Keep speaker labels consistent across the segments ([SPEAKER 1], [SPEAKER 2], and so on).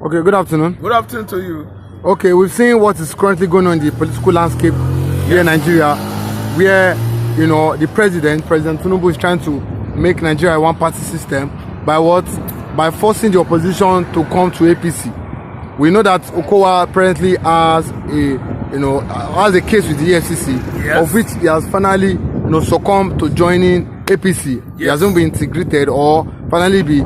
[SPEAKER 1] Okay, good afternoon.
[SPEAKER 2] Good afternoon to you.
[SPEAKER 1] Okay, we've seen what is currently going on in the political landscape here in Nigeria, where, you know, the President Tinubu is trying to make Nigeria a one-party system by what? By forcing the opposition to come to APC. We know that Okowa apparently has a case with the EFCC, of which he has finally, succumbed to joining APC. He hasn't been integrated or finally be,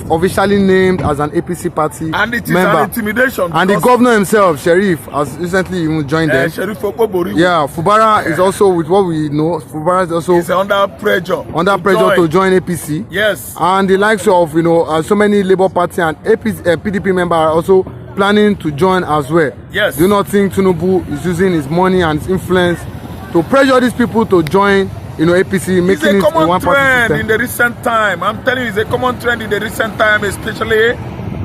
[SPEAKER 1] officially named as an APC party
[SPEAKER 2] and it is
[SPEAKER 1] member.
[SPEAKER 2] An intimidation.
[SPEAKER 1] And the governor himself, Sheriff, has recently even joined them.
[SPEAKER 2] Sheriff Okobori.
[SPEAKER 1] Yeah, Fubara is also, with what we know, Fubara is also
[SPEAKER 2] under pressure.
[SPEAKER 1] To join APC.
[SPEAKER 2] Yes.
[SPEAKER 1] And the likes of, so many Labour Party and PDP members are also planning to join as well.
[SPEAKER 2] Yes.
[SPEAKER 1] Do you not think Tinubu is using his money and his influence to pressure these people to join, APC, making it a one-party system? It's a common trend
[SPEAKER 2] in the recent time. I'm telling you, it's a common trend in the recent time, especially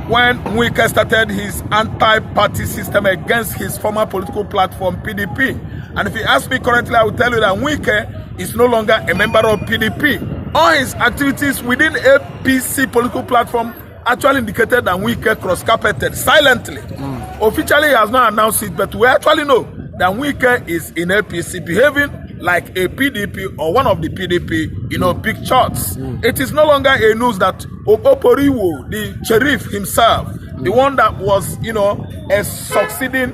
[SPEAKER 2] when Wike started his anti-party system against his former political platform, PDP. And if you ask me correctly, I will tell you that Wike is no longer a member of PDP. All his activities within APC political platform actually indicated that Wike cross-carpeted silently. Officially, he has not announced it, but we actually know that Wike is in APC behaving like a PDP or one of the PDP, big shots. It is no longer a news that Okoporiwo, the sheriff himself, the one that was, a succeeding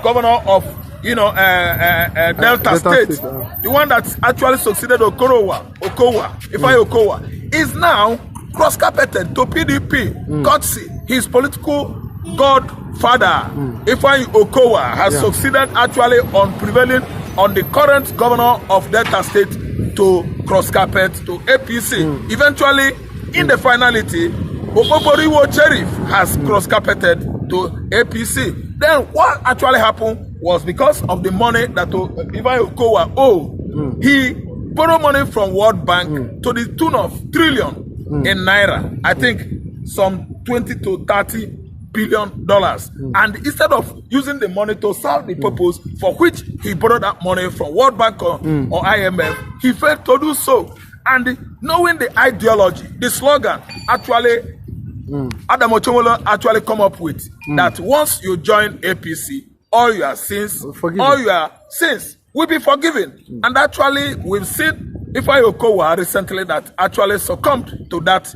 [SPEAKER 2] governor of, Delta State, the one that actually succeeded Okowa, is now cross-carpeted to PDP. Courtesy, his political godfather, Ifeanyi Okowa, has succeeded actually on prevailing on the current governor of Delta State to cross-carpet to APC. Eventually, in the finality, Okoboriwo Sheriff has cross-carpeted to APC. Then what actually happened was because of the money that Ifeanyi Okowa owed, he borrowed money from World Bank to the tune of trillion in Naira. I think some 20 to 30 billion dollars. And instead of using the money to serve the purpose for which he borrowed that money from World Bank or IMF, he failed to do so. And knowing the ideology, the slogan, actually, Adam Ochomolo actually come up with that once you join APC, all your sins will be forgiven. And actually, we've seen Ifeanyi Okowa recently that actually succumbed to that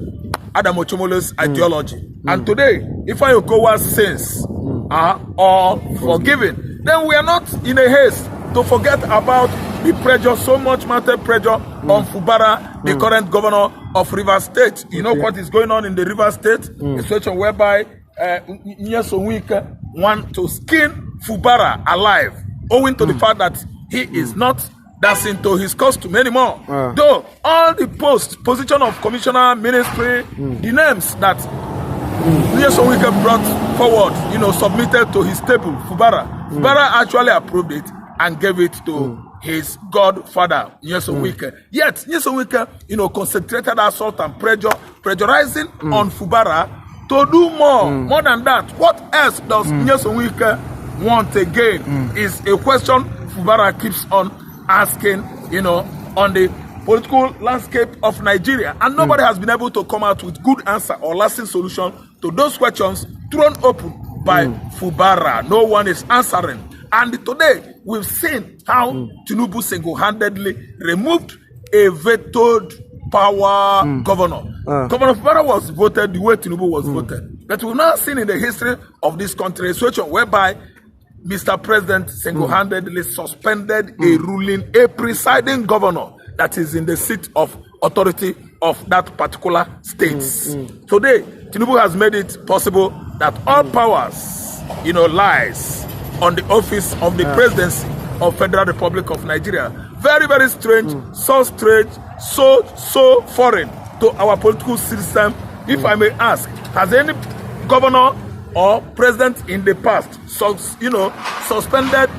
[SPEAKER 2] Adam Ochomolo's ideology. And today, Ifeanyi Okowa's sins are all forgiven. Then we are not in a haste to forget about the pressure, so much matter pressure on Fubara, the current governor of Rivers State. You know what is going on in the Rivers State? A situation whereby Nyesom Wike want to skin Fubara alive, owing to the fact that he is not dancing to his costume anymore. Though all the position of commissioner, ministry, the names that Nyesom Wike brought forward, submitted to his table, Fubara actually approved it and gave it to his godfather, Nyesom Wike. Yet, Nyesom Wike, concentrated assault and pressurizing on Fubara to do more than that. What else does Nyesom Wike want again is a question Fubara keeps on asking, on the political landscape of Nigeria. And nobody has been able to come out with good answer or lasting solution to those questions thrown open by Fubara. No one is answering. And today, we've seen how Tinubu single-handedly removed a vetoed power governor. Governor Fubara was voted the way Tinubu was voted. But we've now seen in the history of this country a situation whereby Mr. President single-handedly suspended a presiding governor that is in the seat of authority of that particular state. Today, Tinubu has made it possible that all powers, lies on the office of the presidency of Federal Republic of Nigeria. Very, very strange, so foreign to our political system. If I may ask, has any governor or president in the past, suspended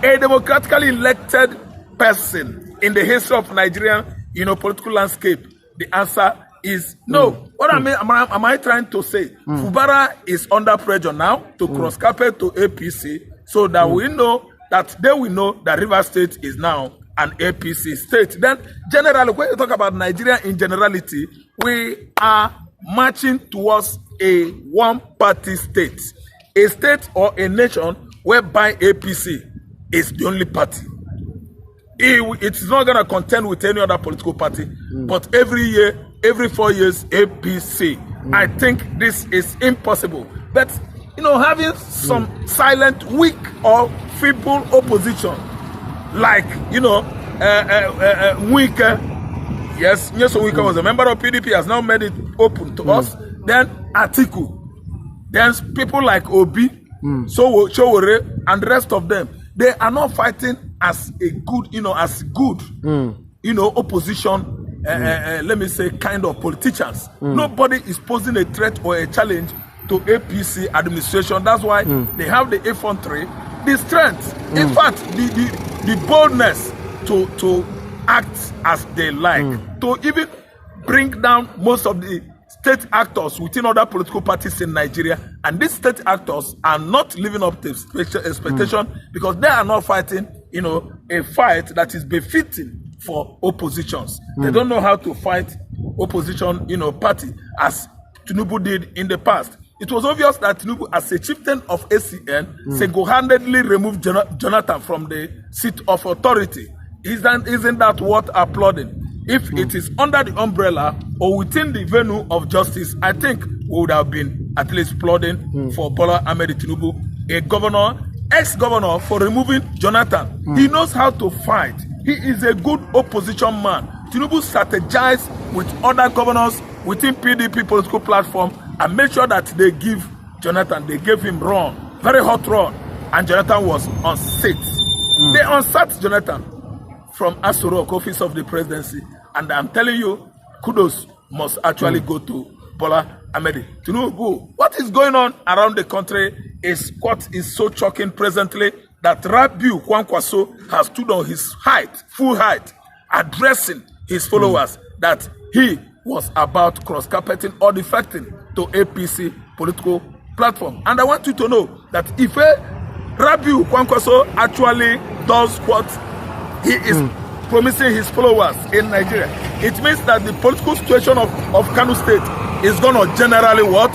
[SPEAKER 2] a democratically elected person in the history of Nigerian, political landscape? The answer is no. What am I trying to say? Fubara is under pressure now to cross-carpet to APC, so that we know that they will know that Rivers State is now an APC state. Then, generally, when you talk about Nigeria in generality, we are marching towards a one-party state, a state or a nation whereby APC is the only party. It's not going to contend with any other political party, but every year, every 4 years, APC. I think this is impossible. But, you know, having some silent, weak or feeble opposition, like, you know, Wike, yes, Wike was a member of PDP, has now made it open to us. Then Atiku, then people like Obi, Showore, and the rest of them. They are not fighting as a good, you know, you know, opposition, let me say, kind of politicians. Nobody is posing a threat or a challenge to APC administration. That's why they have the infantry, the strength, in fact, the boldness to act as they like, to even bring down most of the state actors within other political parties in Nigeria. And these state actors are not living up to expectation because they are not fighting, you know, a fight that is befitting for oppositions. They don't know how to fight opposition, you know, party as Tinubu did in the past. It was obvious that Tinubu, as a chieftain of ACN, single-handedly removed Jonathan from the seat of authority. Isn't that worth applauding? If it is under the umbrella or within the venue of justice, I think we would have been at least applauding for Bola Ahmed Tinubu, a governor, ex-governor, for removing Jonathan. He knows how to fight. He is a good opposition man. Tinubu strategized with other governors within PDP political platform and made sure that they give Jonathan, they gave him run, very hot run, and Jonathan was unseat. They unsat Jonathan from Asurok, office of the presidency, and I'm telling you, kudos must actually go to Bola Ahmed Tinubu. What is going on around the country is what is so shocking presently that Rabiu Kwankwaso has stood on his height, full height, addressing his followers that he was about cross-carpeting or defecting to APC political platform. And I want you to know that if Rabiu Kwankwaso actually does what he is promising his followers in Nigeria, it means that the political situation of Kano State is going to generally what?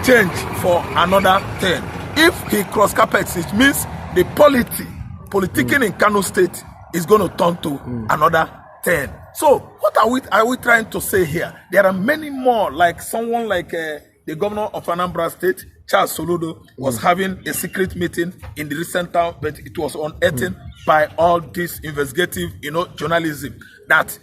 [SPEAKER 2] Change for another thing. If he cross-carpets, it means the politicking in Kano State is going to turn to another thing. So what are we trying to say here? There are many more, like someone like the governor of Anambra State, Charles Soludo, was having a secret meeting in the recent time, but it was unearthed by all this investigative, you know, journalism that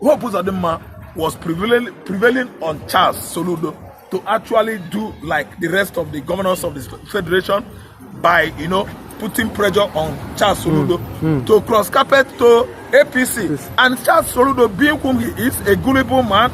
[SPEAKER 2] Hope Uzodinma was prevailing on Charles Soludo to actually do like the rest of the governors of the federation by, you know, putting pressure on Charles Soludo to cross-carpet to APC. And Charles Soludo, being whom he is, a gullible man,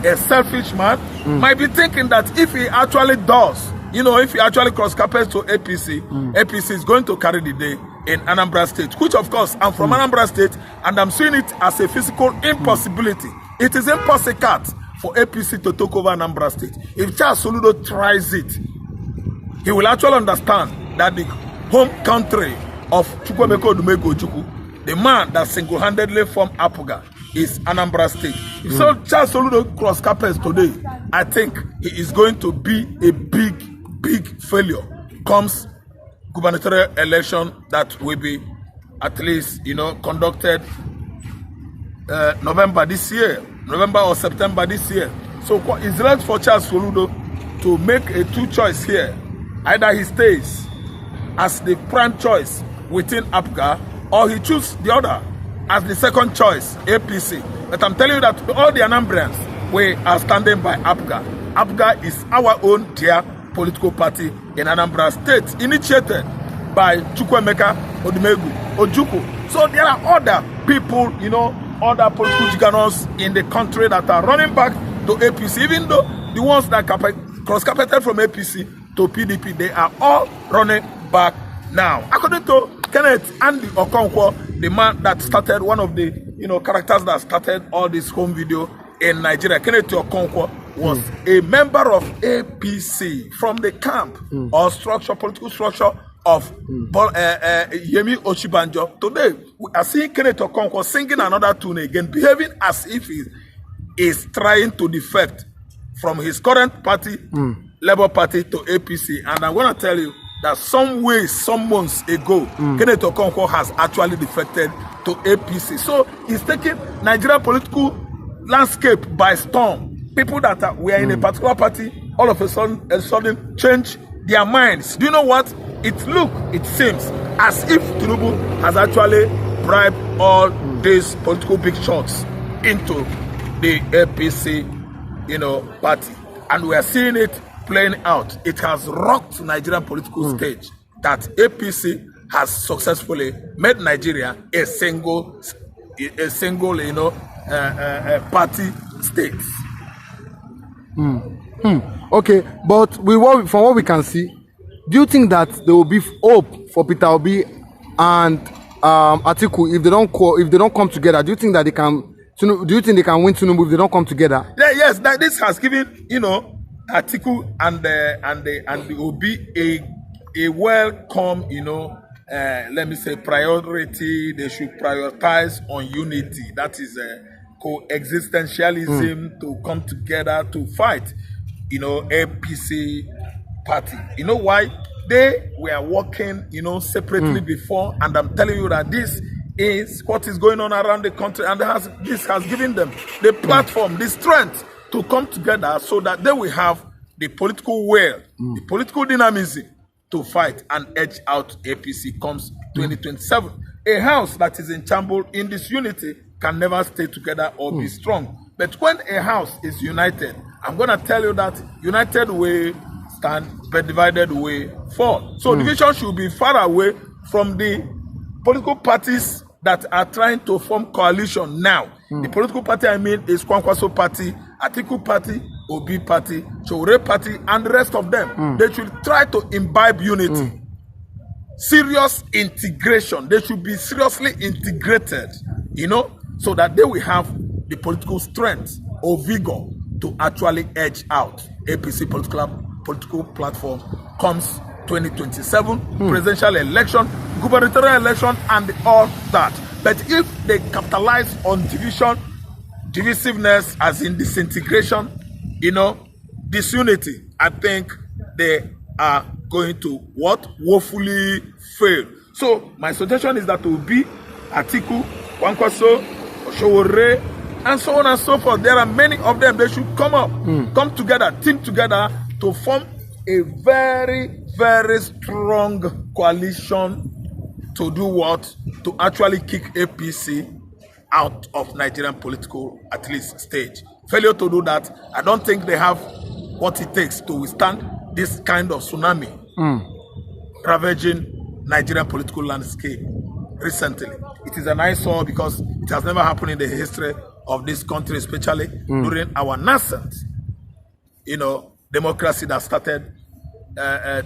[SPEAKER 2] a selfish man, might be thinking that if he actually does, you know, if he actually cross-carpets to APC, APC is going to carry the day in Anambra State, which of course, I'm from Anambra State, and I'm seeing it as a physical impossibility. It is impossible for APC to take over Anambra State. If Charles Soludo tries it, he will actually understand that the home country of Chukwuemeka Odumegwu Ojukwu, the man that single-handedly formed APUGA, is Anambra State. If so Charles Soludo cross-carpets today, I think he is going to be a big failure comes gubernatorial election that will be at least, you know, conducted November or September this year. So it's right for Charles Soludo to make a two choice here. Either he stays as the prime choice within APGA, or he chooses the other as the second choice, APC. But I'm telling you that all the Anambrians, we are standing by APGA. APGA is our own dear political party in Anambra State, initiated by Chukwuemeka Odumegwu Ojukwu. So there are other people, you know, other political juggernautes in the country that are running back to APC, even though the ones that cross-carpeted from APC to PDP, they are all running back now. According to Kenneth Andy Okonkwo, the man that started, one of the, you know, characters that started all this home video in Nigeria, Kenneth Okonkwo was a member of APC from the camp or structure, political structure of Yemi Ochibanjo. Today, we are seeing Kenneth Okonkwo singing another tune again, behaving as if he is trying to defect from his current party, Labour Party, to APC. And I'm going to tell you that some months ago, Kenneth Okonkwo has actually defected to APC. So he's taking Nigerian political landscape by storm. People that were in a particular party, all of a sudden change their minds. Do you know what? It seems as if Tinubu has actually bribed all these political big shots into the APC, party. And we are seeing it playing out. It has rocked Nigerian political stage that APC has successfully made Nigeria a single party state.
[SPEAKER 1] Okay, but from what we can see, do you think that there will be hope for Peter Obi and Atiku if they don't come together? Do you think that they can? Do you think they can win Tinubu if they don't come together?
[SPEAKER 2] Yeah, yes, that this has given Atiku and the Obi a welcome let me say priority. They should prioritize on unity. That is coexistentialism, to come together to fight APC party. You know why? They were working separately before, and I'm telling you that this is what is going on around the country, and this has given them the platform, the strength to come together so that they will have the political will, the political dynamism to fight and edge out APC comes 2027. A house that is in shambles in this unity can never stay together or be strong. But when a house is united, I'm going to tell you that united way stand, but divided way fall. So division should be far away from the political parties that are trying to form coalition now. The political party I mean is Kwankwaso Party, Atiku Party, Obi Party, Chowore Party, and the rest of them. They should try to imbibe unity. Serious integration. They should be seriously integrated, so that they will have the political strength or vigor to actually edge out APC political platform comes 2027, presidential election, gubernatorial election, and all that. But if they capitalize on divisiveness, as in disintegration, disunity, I think they are going to woefully fail. So my suggestion is that it will be Atiku, Kwankwaso, Oshowore, and so on and so forth. There are many of them. They should come together, team together to form a very, very strong coalition to do what? To actually kick APC out of Nigerian political, at least, stage. Failure to do that, I don't think they have what it takes to withstand this kind of tsunami ravaging Nigerian political landscape recently. It is an eyesore because it has never happened in the history of this country, especially during our nascent, democracy that started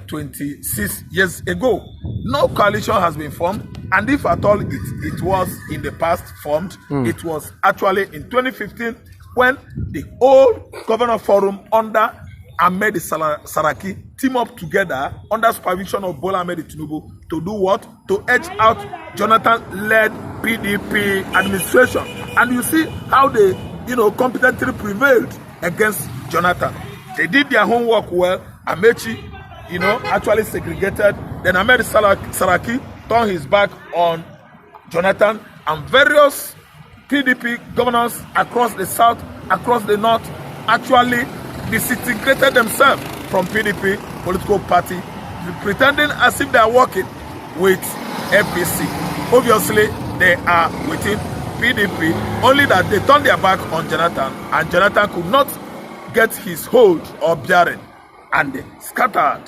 [SPEAKER 2] 26 years ago. No coalition has been formed, and if at all it was in the past formed, it was actually in 2015 when the old Governor Forum under Ahmed Saraki team up together under supervision of Bola Ahmed Tinubu to do what? To edge out Jonathan-led PDP administration. And you see how they, competently prevailed against Jonathan. They did their homework well. Amechi, actually segregated. Then Ahmed Saraki turned his back on Jonathan, and various PDP governors across the south, across the north, actually disintegrated themselves from PDP political party, pretending as if they are working with APC. Obviously, they are within PDP, only that they turned their back on Jonathan, and Jonathan could not get his hold or bearing, and they scattered.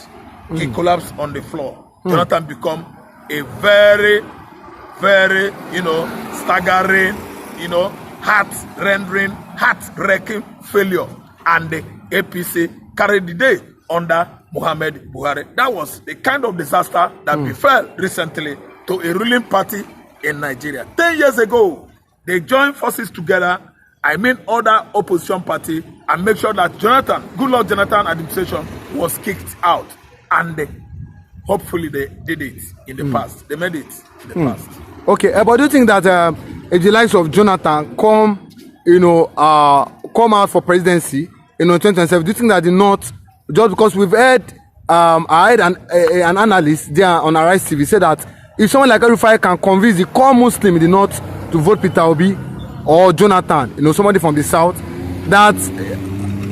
[SPEAKER 2] He collapsed on the floor. Jonathan became a very, very, staggering, heart-rendering, heart-breaking failure. And the APC carried the day under Muhammad Buhari. That was the kind of disaster that befell recently to a ruling party in Nigeria. 10 years ago, they joined forces together, other opposition party, and make sure that Goodluck Jonathan administration was kicked out. And hopefully they did it in the past. They made it in the past.
[SPEAKER 1] Okay, but do you think that if the likes of Jonathan come out for presidency, 2027? Do you think that the North, just because we've heard, I heard an analyst there on Arise TV say that if someone like El-Rufai can convince the core Muslim in the North to vote Peter Obi or Jonathan, somebody from the South, that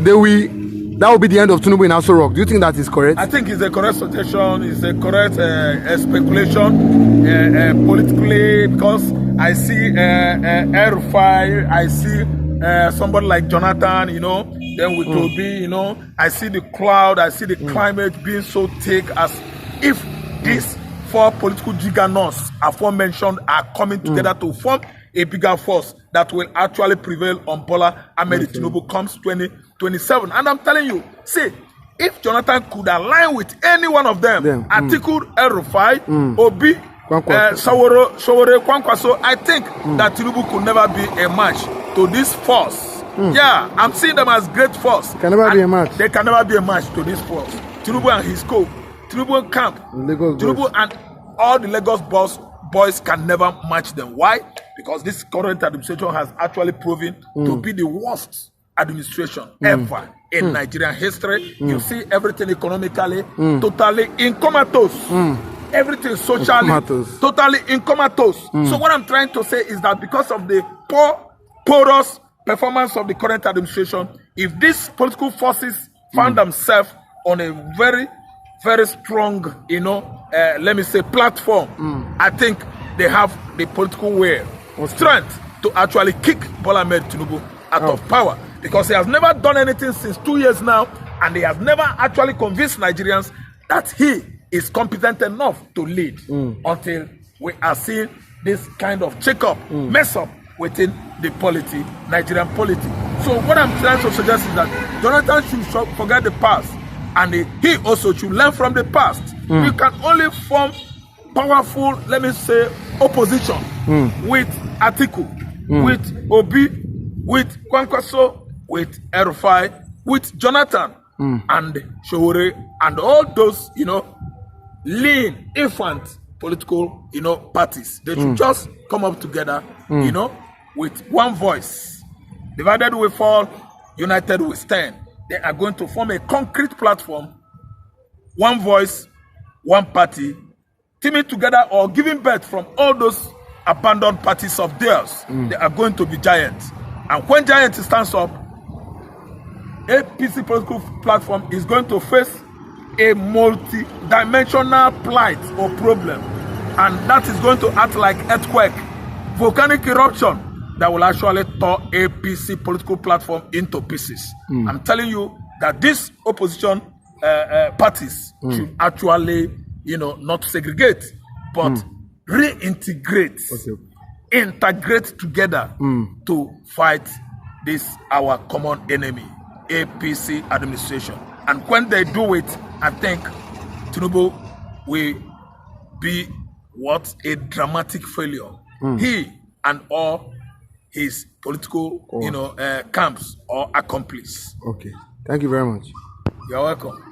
[SPEAKER 1] that will be the end of Tinubu in Aso Rock. Do you think that is correct?
[SPEAKER 2] I think it's a correct suggestion. It's a correct speculation politically, because I see El-Rufai, I see somebody like Jonathan, then with Obi, I see the cloud, I see the climate being so thick, as if these four political juggernauts aforementioned are coming together to form a bigger force that will actually prevail on Bola Ahmed Tinubu comes 2027. And I'm telling you, see, if Jonathan could align with any one of them, Atiku, El-Rufai, Obi, Sowore, Kwankwaso, I think that Tinubu could never be a match to this force. Yeah, I'm seeing them as great force.
[SPEAKER 1] Can never be a match.
[SPEAKER 2] They can never be a match to this force. Tinubu and his co, Tinubu and camp, Tinubu and all the Lagos boys can never match them. Why? Because this current administration has actually proven to be the worst administration ever in Nigerian history. You see everything economically totally in comatose. Everything socially totally in comatose. So what I'm trying to say is that because of the porous performance of the current administration, if these political forces found themselves on a very, very strong, let me say, platform, I think they have the political will, strength to actually kick Bola Ahmed Tinubu out of power, because he has never done anything since 2 years now, and he has never actually convinced Nigerians that he is competent enough to lead until we are seeing this kind of check-up, mess up within the polity, Nigerian polity. So what I'm trying to suggest is that Jonathan should forget the past, and he also should learn from the past. We can only form powerful, let me say, opposition with Atiku, with Obi, with Kwankwaso, with El-Rufai, with Jonathan, and Sowore, and all those, lean, infant political, parties. They should just come up together, with one voice. Divided we fall, united we stand. They are going to form a concrete platform, one voice, one party, teaming together or giving birth from all those abandoned parties of theirs. They are going to be giants. And when giant stands up, APC political platform is going to face a multi-dimensional plight or problem. And that is going to act like earthquake, volcanic eruption that will actually tear APC political platform into pieces. I'm telling you that these opposition parties should actually, not segregate, but reintegrate, integrate together to fight this, our common enemy, APC administration. And when they do it, I think Tinubu will be a dramatic failure. He and all his political, camps or accomplices.
[SPEAKER 1] Okay. Thank you very much.
[SPEAKER 2] You're welcome.